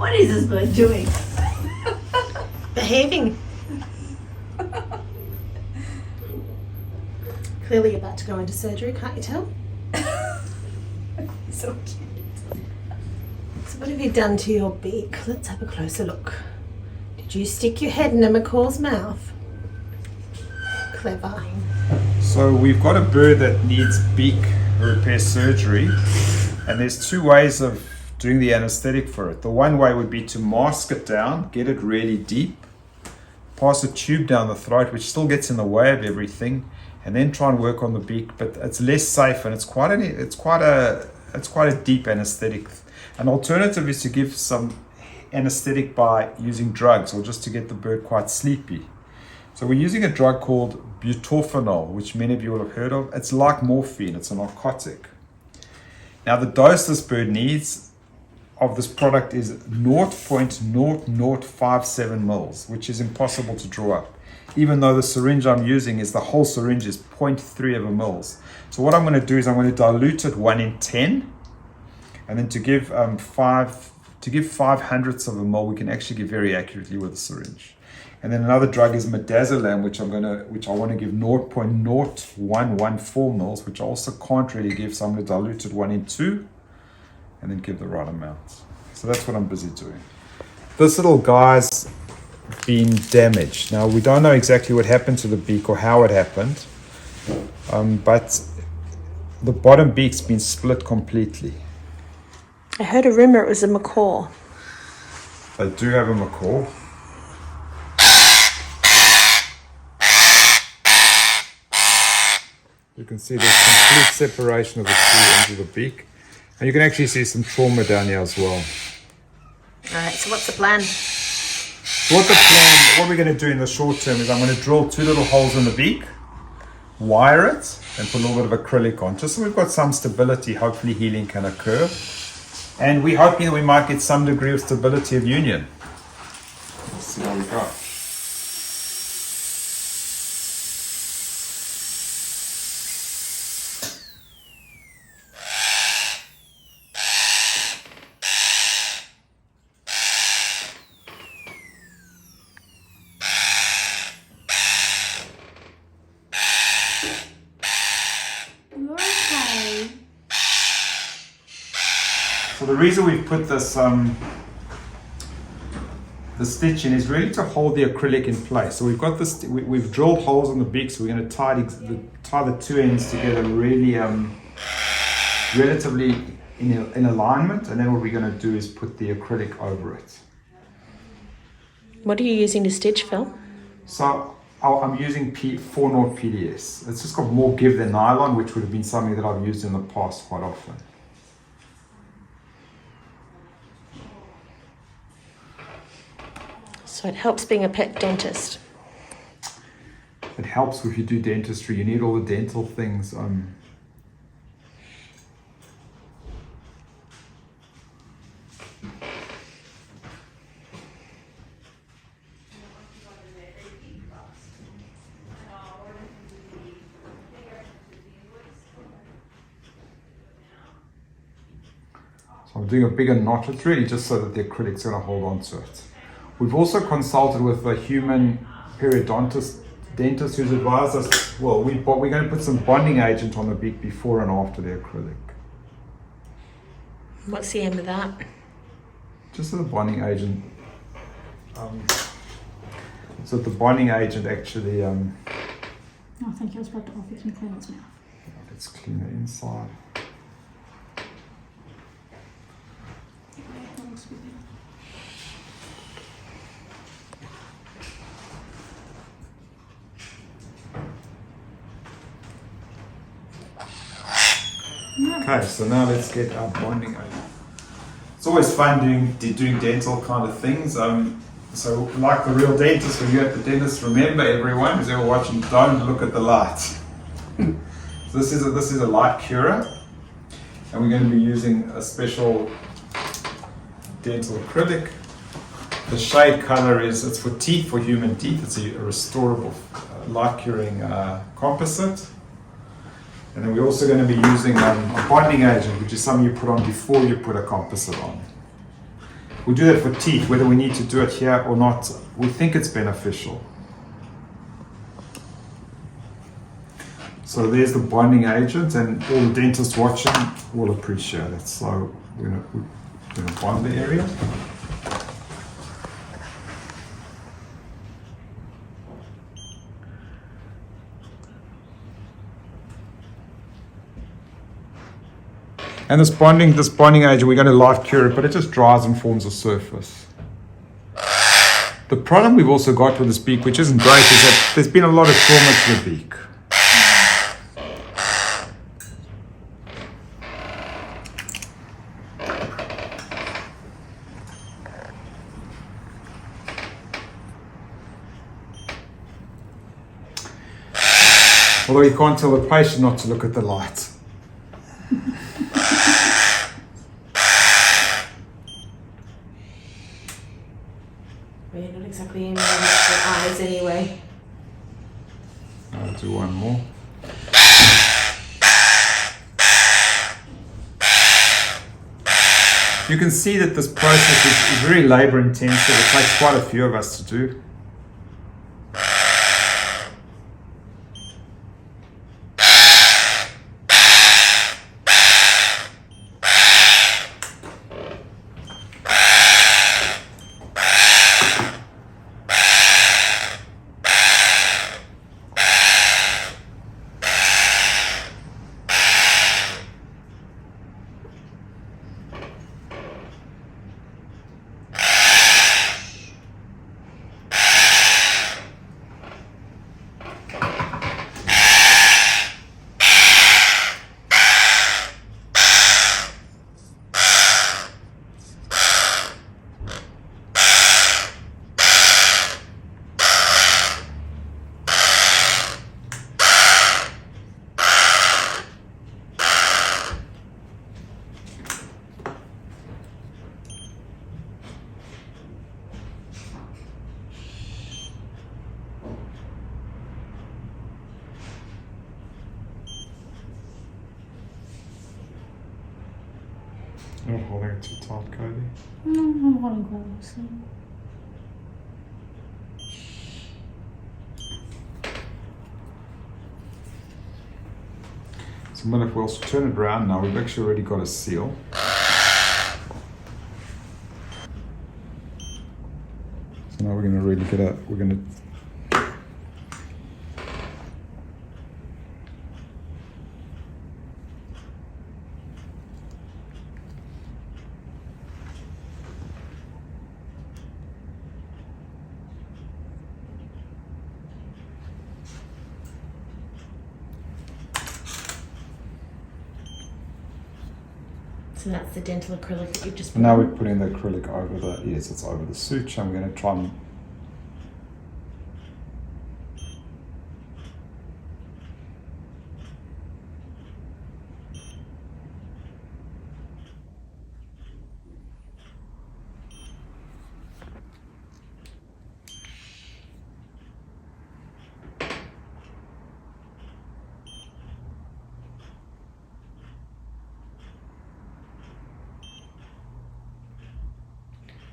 What is this bird doing? Behaving. Clearly about to go into surgery, can't you tell? So cute. So what have you done to your beak? Let's have a closer look. Did you stick your head in a macaw's mouth? Clever. So we've got a bird that needs beak repair surgery, and there's two ways of doing the anesthetic for it. The one way would be to mask it down, get it really deep, pass a tube down the throat, which still gets in the way of everything, and then try and work on the beak. But it's less safe, and it's quite a deep anesthetic. An alternative is to give some anesthetic by using drugs, or just to get the bird quite sleepy. So we're using a drug called butorphanol, which many of you will have heard of. It's like morphine, it's a narcotic. Now the dose this bird needs of this product is 0.0057 mils, which is impossible to draw up. Even though the syringe I'm using is, the whole syringe is 0.3 of a mils. So what I'm going to do is I'm going to dilute it 1 in 10, and then to give 5 hundredths of a mil, we can actually give very accurately with a syringe. And then another drug is midazolam, which I want to give 0.0114 mils, which I also can't really give, so I'm going to dilute it 1 in 2, and then give the right amount. So that's what I'm busy doing. This little guy's been damaged. Now we don't know exactly what happened to the beak or how it happened, but the bottom beak's been split completely. I heard a rumor it was a macaw. They do have a macaw. You can see there's complete separation of the two ends of the beak. And you can actually see some trauma down here as well. Alright, so what's the plan? What we're going to do in the short term is I'm going to drill 2 little holes in the beak, wire it, and put a little bit of acrylic on, just so we've got some stability. Hopefully healing can occur. And we're hoping that we might get some degree of stability of union. Let's see how we go. So the reason we've put this the stitch in is really to hold the acrylic in place. So we've got this, we've drilled holes in the beak, so we're going to tie the two ends together really relatively in alignment, and then what we're going to do is put the acrylic over it. What are you using to stitch, Phil? So I'm using 4/0 PDS. It's just got more give than nylon, which would have been something that I've used in the past quite often. So it helps being a pet dentist. It helps if you do dentistry. You need all the dental things. So I'm doing a bigger notch. It's really just so that the acrylic's going to hold on to it. We've also consulted with a human periodontist dentist who's advised us, well, we're going to put some bonding agent on the beak before and after the acrylic. What's the aim of that? Just so the bonding agent, so that the bonding agent actually, Oh, thank you. I was about to offer some clean its mouth. let's clean it inside. Okay, so now let's get our bonding agent. It's always fun doing dental kind of things. So like the real dentist, when you're at the dentist, remember everyone who's ever watching, don't look at the light. So this is a light curer, and we're going to be using a special dental acrylic. The shade color it's for teeth, for human teeth. It's a restorable light curing composite. And then we're also going to be using a bonding agent, which is something you put on before you put a composite on. We do that for teeth, whether we need to do it here or not. We think it's beneficial. So there's the bonding agent, and all the dentists watching will appreciate it. So we're gonna bond the area. And this bonding agent, we're going to light cure it, but it just dries and forms a surface. The problem we've also got with this beak, which isn't great, is that there's been a lot of trauma to the beak. Although you can't tell the patient not to look at the light. Well, you're not exactly aiming at the eyes anyway. I'll do one more. You can see that this process is very labor intensive. It takes quite a few of us to do. You're not holding it too tight, Cody. No, I'm holding closely. So I'm going to also turn it around now. We've actually already got a seal. So now we're going to really get out. We're going to So that's the dental acrylic that you've just put now on. we're putting the acrylic over the, yes, it's over the suture. I'm going to try and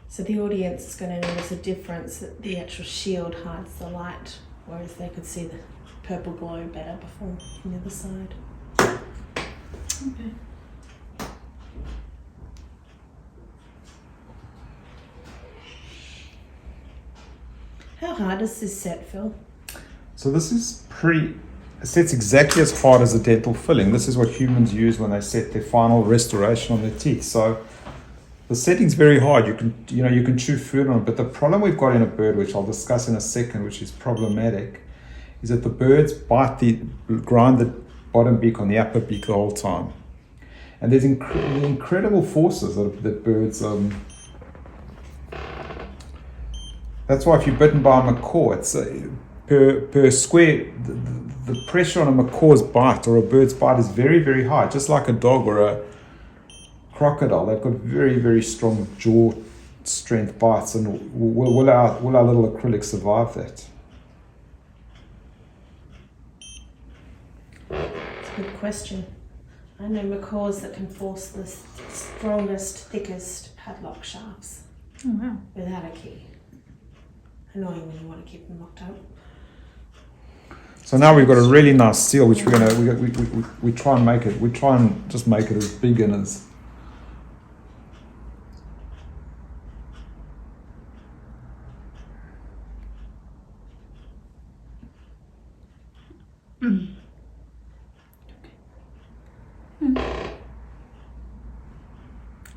So the audience is going to notice a difference that the actual shield hides the light, whereas they could see the purple glow better before from the other side. Okay. How hard is this set, Phil? So this is it sets exactly as hard as a dental filling. This is what humans use when they set their final restoration on their teeth. So the setting's very hard. You can chew food on it, but the problem we've got in a bird, which I'll discuss in a second, which is problematic, is that the birds grind the bottom beak on the upper beak the whole time. And there's incredible forces that birds that's why if you're bitten by a macaw, it's per square, the pressure on a macaw's bite or a bird's bite is very, very high, just like a dog or a crocodile. They've got very, very strong jaw strength bites, and will our little acrylic survive that? It's a good question. I know macaws that can force the strongest, thickest padlock shafts. Oh, wow. without a key. Annoying when you want to keep them locked up. So now we've got a really nice seal, which we try and make it. We try and just make it as big and as.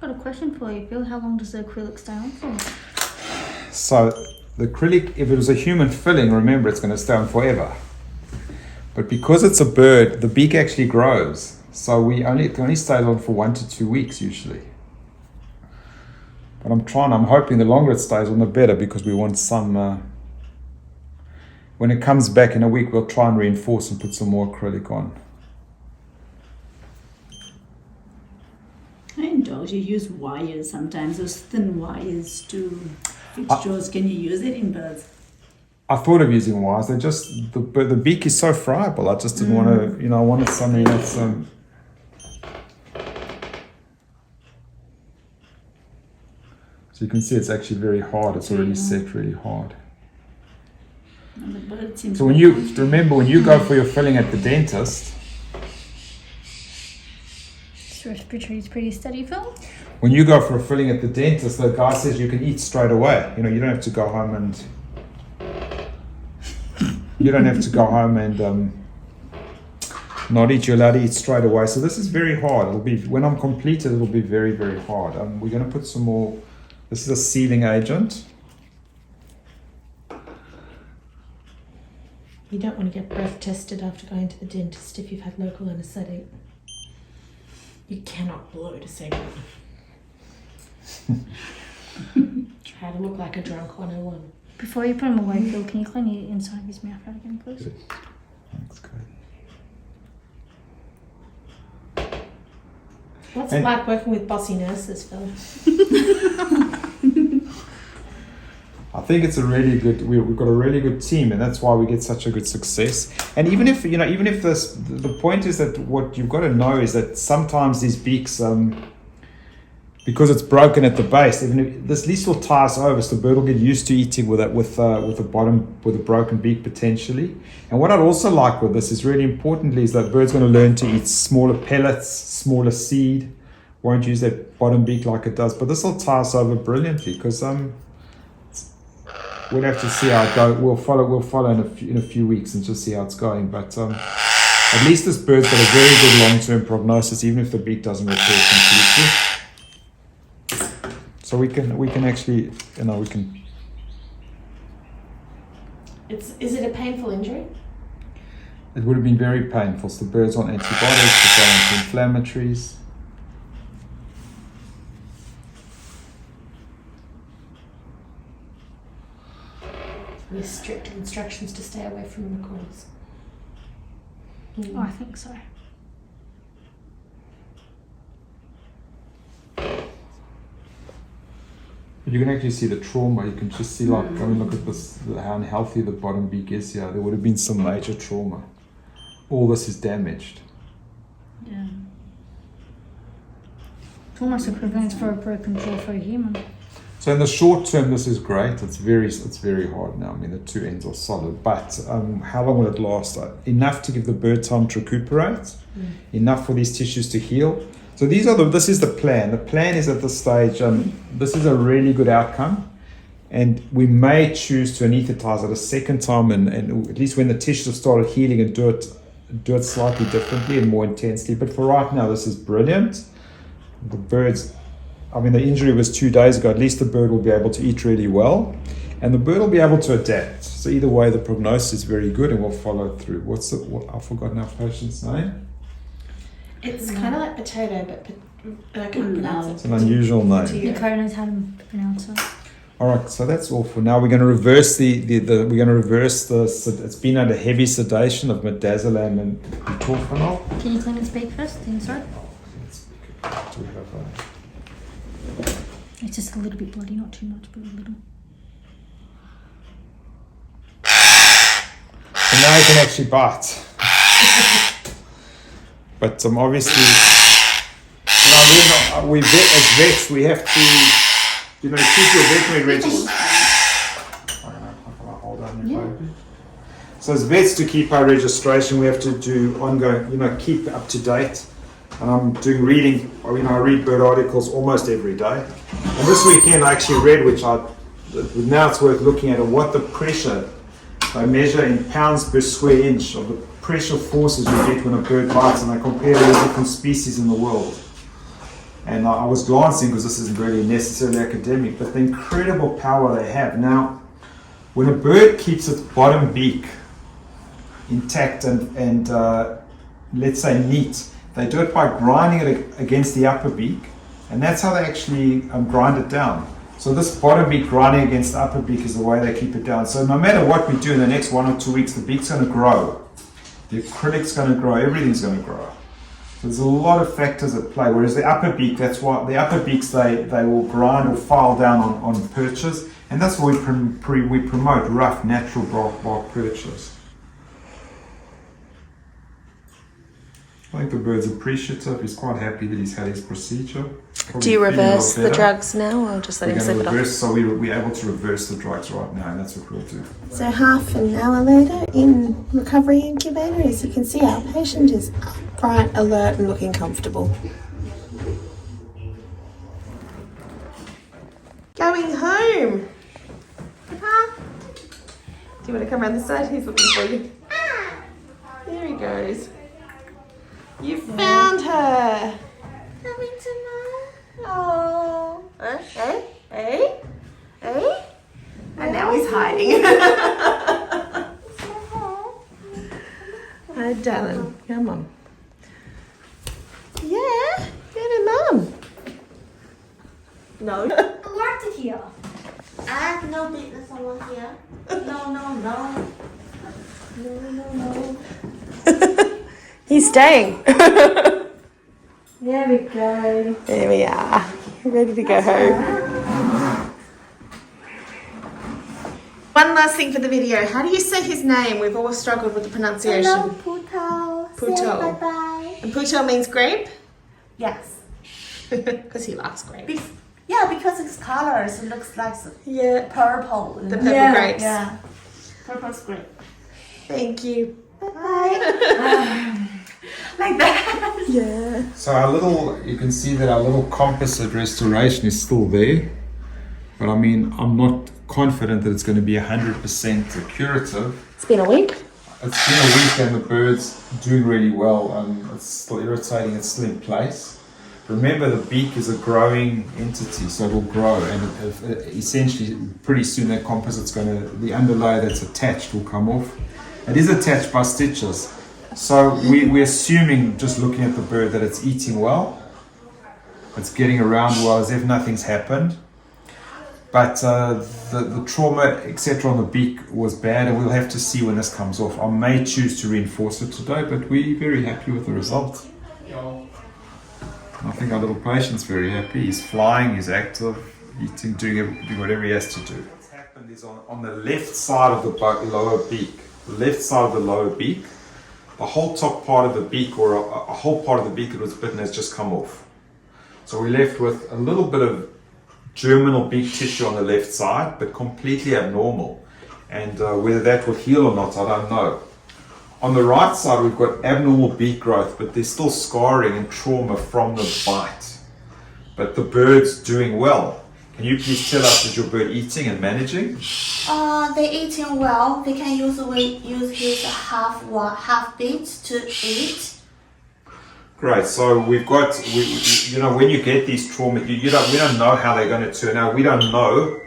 Got a question for you, Bill. How long does the acrylic stay on for? So the acrylic, if it was a human filling, remember it's going to stay on forever. But because it's a bird, the beak actually grows. So it only stays on for 1 to 2 weeks usually. But I'm hoping the longer it stays on, the better, because we want some. When it comes back in a week, we'll try and reinforce and put some more acrylic on. In dogs, you use wires sometimes, those thin wires to fix jaws. Can you use it in birds? I thought of using wires. They just the beak is so friable. I just didn't want to. I wanted something that's. So you can see it's actually very hard. It's already set really hard. And the bird seems So when you go for your filling at the dentist, This respiratory is pretty steady, Phil. when you go for a filling at the dentist, the guy says you can eat straight away. You don't have to go home and not eat. You're allowed to eat straight away. So this is very hard. It'll be, when I'm completed, it'll be very, very hard. We're going to put some more. This is a sealing agent. You don't want to get breath tested after going to the dentist if you've had local anaesthetic. You cannot blow to cigarette. How to look like a drunk 101. Before you put him away, Phil, can you clean the inside of his mouth out again, please? Good. Thanks, Cody. What's it like working with bossy nurses, Phil? I think it's a really good. We've got a really good team, and that's why we get such a good success. And even if the point is that what you've got to know is that sometimes these beaks, because it's broken at the base, even if this least will tie us over, so the bird will get used to eating with a broken beak potentially. And what I'd also like with this is really importantly is that the bird's going to learn to eat smaller pellets, smaller seed. Won't use that bottom beak like it does, but this will tie us over brilliantly because we'll have to see how it goes. We'll follow in a few weeks and just see how it's going. But at least this bird's got a very good long-term prognosis, even if the beak doesn't repair completely. So we can actually, we can. Is it a painful injury? It would have been very painful. So the bird's on antibiotics, the anti-inflammatories. With strict instructions to stay away from macaws. Oh, I think so. But you can actually see the trauma. You can just see, look at this, how unhealthy the bottom beak is here. There would have been some major trauma. All this is damaged. Yeah. It's almost equivalent for a broken jaw for a human. So in the short term, this is great. It's very hard now. I mean, the two ends are solid. But how long will it last? Enough to give the bird time to recuperate. Enough for these tissues to heal. So this is the plan. The plan is at this stage, this is a really good outcome. And we may choose to anesthetize it a second time and at least when the tissues have started healing and do it slightly differently and more intensely. But for right now, this is brilliant. The injury was 2 days ago. At least the bird will be able to eat really well. And the bird will be able to adapt. So either way, the prognosis is very good and we'll follow through. I've forgotten our patient's name. It's kind of like potato, but I can't pronounce it. It's an unusual name. The co knows how to pronounce it. All right, so that's all for now. We're going to reverse it's been under heavy sedation of midazolam and butorphanol. Can you clean its beak first, the inside? Do we have It's just a little bit bloody, not too much, but a little. So now you can actually bite. But obviously, as vets, we have to You know, keep your veterinary registration. Hold on, Yeah. So as vets, to keep our registration, we have to do ongoing, you know, keep up to date. And I'm doing reading, you know, I read bird articles almost every day. And this weekend I actually read, now it's worth looking at, what the pressure, they measure in pounds per square inch of the pressure forces you get when a bird bites, and they compare it with different species in the world. And I was glancing, because this isn't really necessarily academic, but the incredible power they have. Now, when a bird keeps its bottom beak intact and let's say neat, they do it by grinding it against the upper beak, and that's how they actually grind it down. So this bottom beak grinding against the upper beak is the way they keep it down. So no matter what we do in the next 1 or 2 weeks, the beak's going to grow. The acrylic's going to grow, everything's going to grow. So there's a lot of factors at play, whereas the upper beak, that's why the upper beaks, they will grind or file down on perches, and that's why we promote rough, natural bark perches. I think the bird's appreciative. He's quite happy that he's had his procedure. Probably Do you feeling a lot reverse the better. drugs now, or just let We're him going slip to it off? reverse, so we're able to reverse the drugs right now, and that's what we'll do. So half an hour later in recovery incubator, as you can see, our patient is bright, alert and looking comfortable. Going home. Papa, do you want to come around this side? He's looking for you. There he goes. You found her. Coming to mom. Oh. Hey. And now he's hiding. Hi, darling. Come on. Yeah. Go to mum. No. Water here. I have no business over here. No. He's staying. There we go. There we are. Ready to go home. One last thing for the video. How do you say his name? We've all struggled with the pronunciation. Hello, Putao. Putao. Say bye-bye. And Putao means grape? Yes. Because he likes grapes. Because its colors looks like Yeah. purple. The purple grapes. Yeah. Purple's great. Thank you. Bye-bye. Like that. Yeah. So you can see that our little composite restoration is still there. But I mean, I'm not confident that it's going to be 100% curative. It's been a week. It's been a week and the bird's doing really well. It's still irritating, it's still in place. Remember, the beak is a growing entity, so it will grow, and essentially pretty soon that composite's the underlayer that's attached will come off. It is attached by stitches. So we're assuming, just looking at the bird, that it's eating well, it's getting around well as if nothing's happened. But the trauma, etc. on the beak was bad, and we'll have to see when this comes off. I may choose to reinforce it today, but we're very happy with the result. I think our little patient's very happy. He's flying, he's active, eating, doing whatever he has to do. What's happened is on the left side of the lower beak, the whole top part of the beak, or a whole part of the beak that was bitten, has just come off. So we're left with a little bit of germinal beak tissue on the left side, but completely abnormal. And whether that will heal or not, I don't know. On the right side, we've got abnormal beak growth, but there's still scarring and trauma from the bite. But the bird's doing well. Can you please tell us, is your bird eating and managing? They're eating well. They can use his half beats to eat. Great. So we've got, when you get these trauma, we don't know how they're going to turn out. We don't know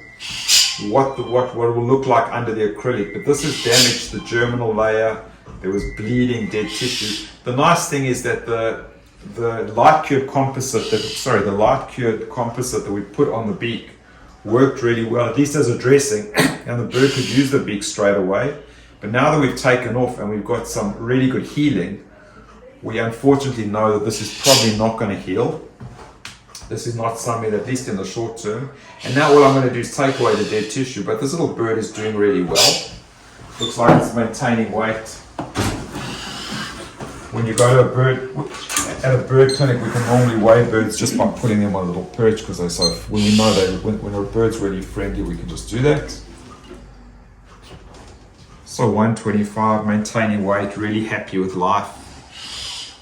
what it will look like under the acrylic, but this has damaged the germinal layer. There was bleeding, dead tissue. The nice thing is that the light cured composite that we put on the beak worked really well, at least as a dressing, and the bird could use the beak straight away. But now that we've taken off and we've got some really good healing, we unfortunately know that this is probably not going to heal. This is not something, at least in the short term. And now all I'm going to do is take away the dead tissue, but this little bird is doing really well. Looks like it's maintaining weight. When you go to a bird, at a bird clinic, we can normally weigh birds just by putting them on a little perch because they're so. When we know that when a bird's really friendly, we can just do that. So 125, maintaining weight, really happy with life.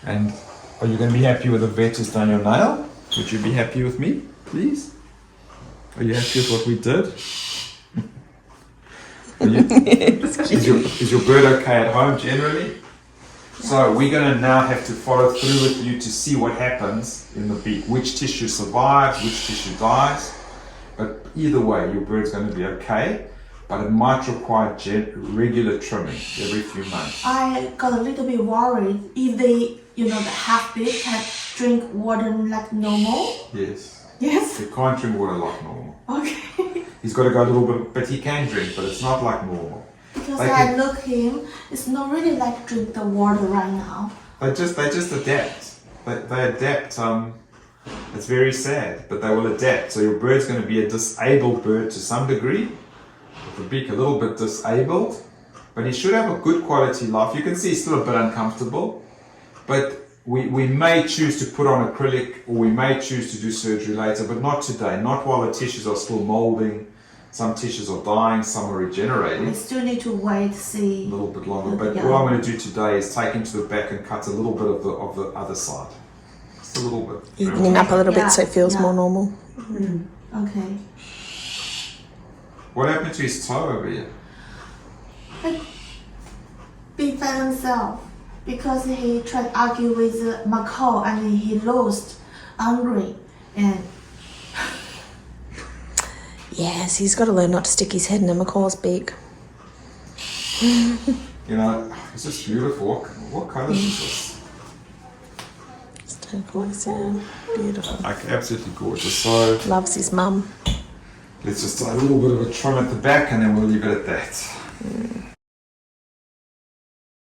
And are you going to be happy with the vet who's done your nail? Would you be happy with me, please? Are you happy with what we did? Is your bird okay at home generally? So we're going to now have to follow through with you to see what happens in the beak, which tissue survives, which tissue dies. But either way, your bird's going to be okay, but it might require regular trimming every few months. I got a little bit worried if they, the half beak can drink water like normal. Yes. Yes. He can't drink water like normal. Okay. He's got to go a little bit, but he can drink, but it's not like normal. Because I look him, it's not really like drink the water right now. They just adapt. They adapt. It's very sad, but they will adapt. So your bird's going to be a disabled bird to some degree, with the beak a little bit disabled, but he should have a good quality life. You can see he's still a bit uncomfortable, but we may choose to put on acrylic, or we may choose to do surgery later, but not today. Not while the tissues are still molding. Some tissues are dying, some are regenerating. We still need to wait to see. A little bit longer, but what I'm going to do today is take him to the back and cut a little bit of the other side. Just a little bit. Even him up a little bit so it feels more normal. Okay. What happened to his toe over here? Be by himself because he tried to argue with the macaw and he lost angry and. Yes, he's got to learn not to stick his head in a macaw's beak. It's just beautiful. What colour is this? It's turquoise, yeah. Beautiful. Like, absolutely gorgeous. So Loves his mum. let's just do a little bit of a trim at the back and then we'll leave it at that.